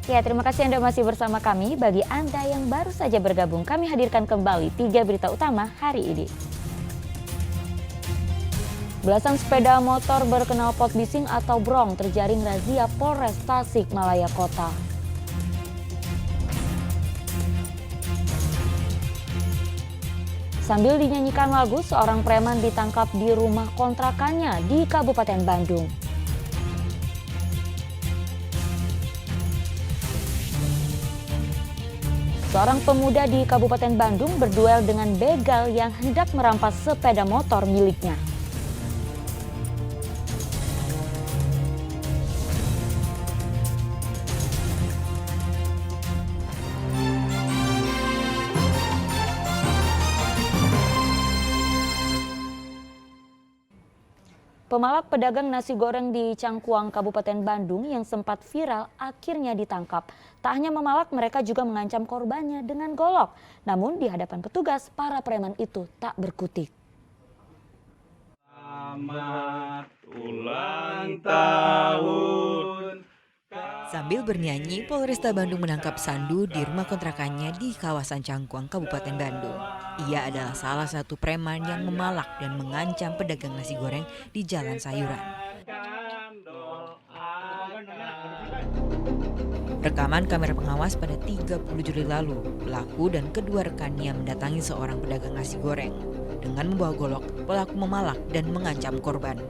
Ya, terima kasih Anda masih bersama kami. Bagi Anda yang baru saja bergabung, kami hadirkan kembali 3 berita utama hari ini. Belasan sepeda motor berknalpot bising atau brong terjaring razia Polres Tasikmalaya Kota. Sambil dinyanyikan lagu, seorang preman ditangkap di rumah kontrakannya di Kabupaten Bandung. Seorang pemuda di Kabupaten Bandung berduel dengan begal yang hendak merampas sepeda motor miliknya. Pemalak pedagang nasi goreng di Cangkuang, Kabupaten Bandung yang sempat viral akhirnya ditangkap. Tak hanya memalak, mereka juga mengancam korbannya dengan golok. Namun di hadapan petugas, para preman itu tak berkutik. Selamat ulang tahun. Sambil bernyanyi, Polresta Bandung menangkap Sandu di rumah kontrakannya di kawasan Cangkuang, Kabupaten Bandung. Ia adalah salah satu preman yang memalak dan mengancam pedagang nasi goreng di Jalan Sayuran. Rekaman kamera pengawas pada 30 Juli lalu, pelaku dan kedua rekannya mendatangi seorang pedagang nasi goreng. Dengan membawa golok, pelaku memalak dan mengancam korban.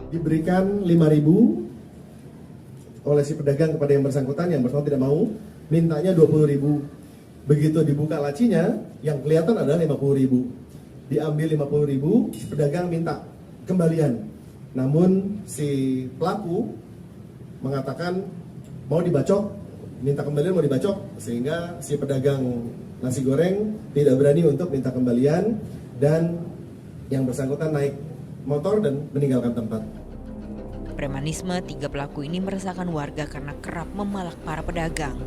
Diberikan 5.000 oleh si pedagang kepada yang bersangkutan tidak mau, mintanya 20.000. Begitu dibuka lacinya, yang kelihatan adalah 50.000. Diambil 50.000, si pedagang minta kembalian. Namun si pelaku mengatakan mau dibacok, minta kembalian mau dibacok, sehingga si pedagang nasi goreng tidak berani untuk minta kembalian dan yang bersangkutan naik motor dan meninggalkan tempat. Premanisme tiga pelaku ini meresahkan warga karena kerap memalak para pedagang.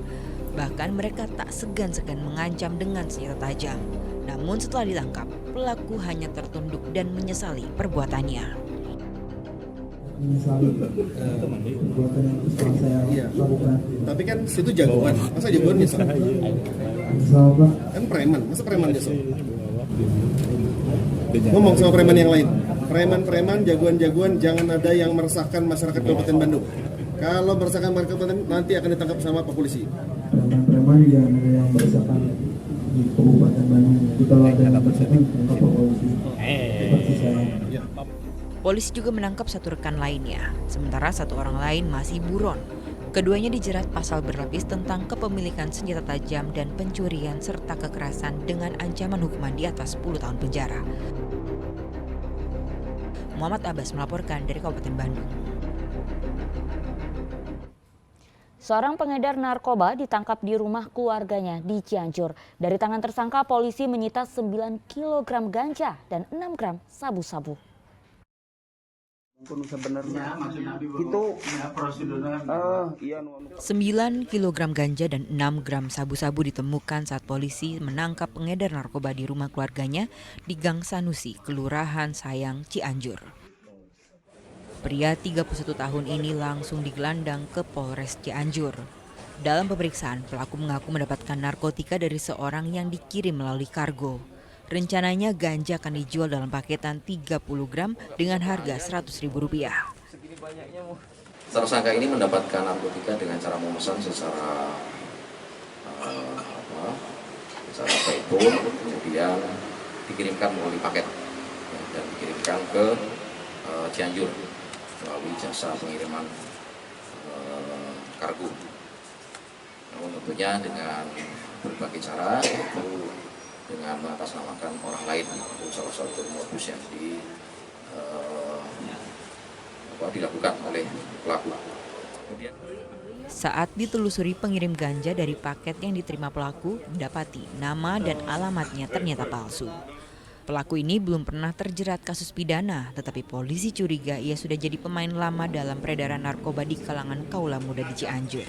Bahkan mereka tak segan-segan mengancam dengan senjata tajam. Namun setelah ditangkap, pelaku hanya tertunduk dan menyesali perbuatannya. Menyesali perbuatan yang setelah saya lakukan. Tapi kan situ jagoan, masa jagoan nyesel? Nyesal Pak. Kan preman, masa preman nyesel? Ngomong sama preman yang lain. Preman-preman, jagoan-jagoan, jangan ada yang meresahkan masyarakat Kabupaten Bandung. Kalau meresahkan masyarakat Kabupaten, nanti akan ditangkap sama Pak Polisi. Preman-preman jangan ada yang meresahkan di Kabupaten Bandung. Jadi kalau ada yang meresahkan, ditangkap Pak Polisi. Seperti saya. Polisi juga menangkap satu rekan lainnya, sementara satu orang lain masih buron. Keduanya dijerat pasal berlapis tentang kepemilikan senjata tajam dan pencurian serta kekerasan dengan ancaman hukuman di atas 10 tahun penjara. Muhammad Abbas melaporkan dari Kabupaten Bandung. Seorang pengedar narkoba ditangkap di rumah keluarganya di Cianjur. Dari tangan tersangka, polisi menyita 9 kg ganja dan 6 gram sabu-sabu. Sebenarnya itu 9 kg ganja dan 6 gram sabu-sabu ditemukan saat polisi menangkap pengedar narkoba di rumah keluarganya di Gang Sanusi, Kelurahan Sayang, Cianjur. Pria 31 tahun ini langsung digelandang ke Polres Cianjur. Dalam pemeriksaan, pelaku mengaku mendapatkan narkotika dari seorang yang dikirim melalui kargo. Rencananya ganja akan dijual dalam paketan 30 gram dengan harga Rp100.000. Tersangka ini mendapatkan narkotika dengan cara memesan secara telepon, kemudian dikirimkan melalui paket dan dikirimkan ke Cianjur melalui jasa pengiriman kargo. Namun tentunya dengan berbagai cara, yaitu dengan mengatasnamakan orang lain, itu salah satu modus yang dilakukan oleh pelaku. Saat ditelusuri pengirim ganja dari paket yang diterima pelaku, didapati nama dan alamatnya ternyata palsu. Pelaku ini belum pernah terjerat kasus pidana, tetapi polisi curiga ia sudah jadi pemain lama dalam peredaran narkoba di kalangan kaula muda di Cianjur.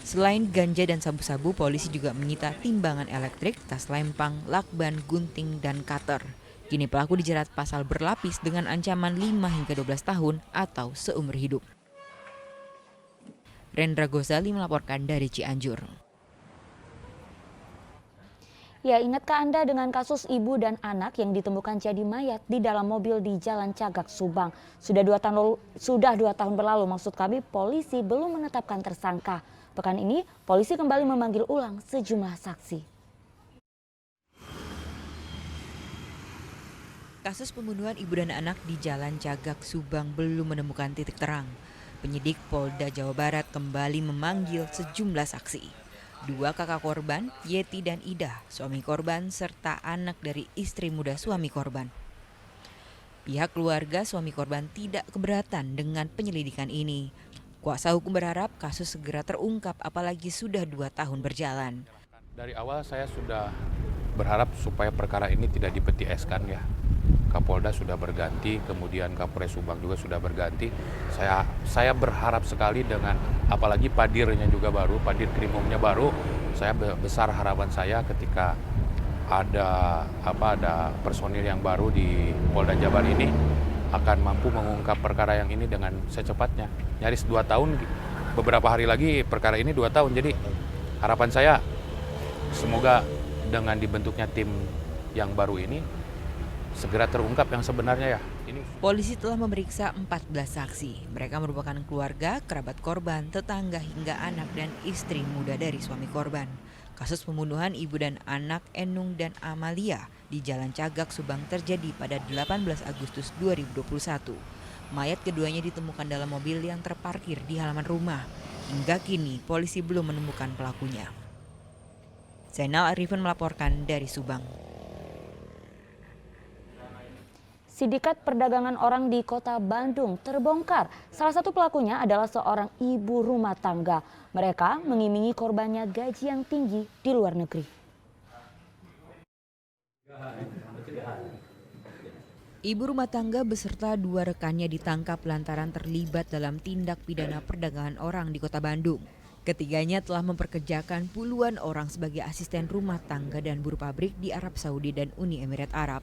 Selain ganja dan sabu-sabu, polisi juga menyita timbangan elektrik, tas lempang, lakban, gunting, dan cutter. Kini pelaku dijerat pasal berlapis dengan ancaman 5 hingga 12 tahun atau seumur hidup. Rendra Gozali melaporkan dari Cianjur. Ya, ingatkah Anda dengan kasus ibu dan anak yang ditemukan jadi mayat di dalam mobil di Jalan Cagak, Subang? Sudah 2 tahun berlalu, maksud kami, polisi belum menetapkan tersangka. Pekan ini, polisi kembali memanggil ulang sejumlah saksi. Kasus pembunuhan ibu dan anak di Jalan Cagak, Subang belum menemukan titik terang. Penyidik Polda Jawa Barat kembali memanggil sejumlah saksi. 2 kakak korban, Yeti dan Ida, suami korban, serta anak dari istri muda suami korban. Pihak keluarga suami korban tidak keberatan dengan penyelidikan ini. Kuasa hukum berharap kasus segera terungkap apalagi sudah 2 tahun berjalan. Dari awal saya sudah berharap supaya perkara ini tidak dipetieskan ya. Kapolda sudah berganti, kemudian Kapolres Subang juga sudah berganti. Saya berharap sekali dengan apalagi padirnya juga baru, padir krimumnya baru. Saya besar harapan saya ketika ada personil yang baru di Polda Jabar ini akan mampu mengungkap perkara yang ini dengan secepatnya. Nyaris 2 tahun, beberapa hari lagi perkara ini 2 tahun. Jadi harapan saya semoga dengan dibentuknya tim yang baru ini segera terungkap yang sebenarnya ya. Polisi telah memeriksa 14 saksi. Mereka merupakan keluarga, kerabat korban, tetangga hingga anak dan istri muda dari suami korban. Kasus pembunuhan ibu dan anak Enung dan Amalia di Jalan Cagak, Subang terjadi pada 18 Agustus 2021. Mayat keduanya ditemukan dalam mobil yang terparkir di halaman rumah. Hingga kini polisi belum menemukan pelakunya. Zainal Arifin melaporkan dari Subang. Sindikat perdagangan orang di Kota Bandung terbongkar. Salah satu pelakunya adalah seorang ibu rumah tangga. Mereka mengiming-imingi korbannya gaji yang tinggi di luar negeri. Ibu rumah tangga beserta 2 rekannya ditangkap lantaran terlibat dalam tindak pidana perdagangan orang di Kota Bandung. Ketiganya telah memperkerjakan puluhan orang sebagai asisten rumah tangga dan buruh pabrik di Arab Saudi dan Uni Emirat Arab.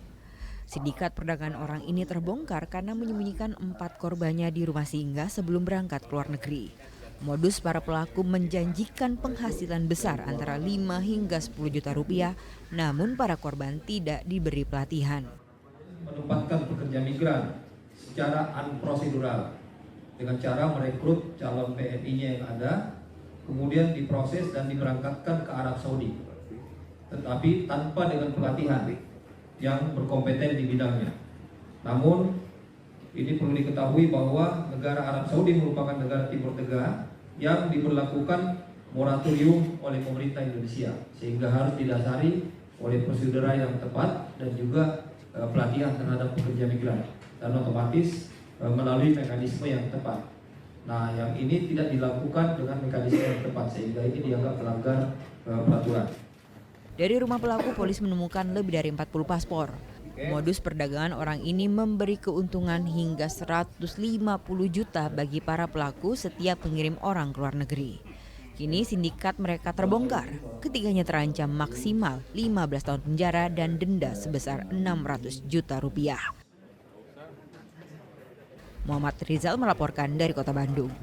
Sindikat perdagangan orang ini terbongkar karena menyembunyikan 4 korbannya di rumah singgah sebelum berangkat ke luar negeri. Modus para pelaku menjanjikan penghasilan besar antara 5 hingga 10 juta rupiah, namun para korban tidak diberi pelatihan. Menempatkan pekerja migran secara unprosedural dengan cara merekrut calon PNI-nya yang ada, kemudian diproses dan diberangkatkan ke Arab Saudi, tetapi tanpa dengan pelatihan yang berkompeten di bidangnya. Namun ini perlu diketahui bahwa negara Arab Saudi merupakan negara Timur Tengah yang diberlakukan moratorium oleh pemerintah Indonesia, sehingga harus didasari oleh prosedur yang tepat dan juga pelatihan terhadap pekerja migran dan otomatis melalui mekanisme yang tepat. Nah, yang ini tidak dilakukan dengan mekanisme yang tepat sehingga ini dianggap melanggar peraturan. Dari rumah pelaku, polisi menemukan lebih dari 40 paspor. Modus perdagangan orang ini memberi keuntungan hingga 150 juta bagi para pelaku setiap pengirim orang ke luar negeri. Kini sindikat mereka terbongkar. Ketiganya terancam maksimal 15 tahun penjara dan denda sebesar 600 juta rupiah. Muhammad Rizal melaporkan dari Kota Bandung.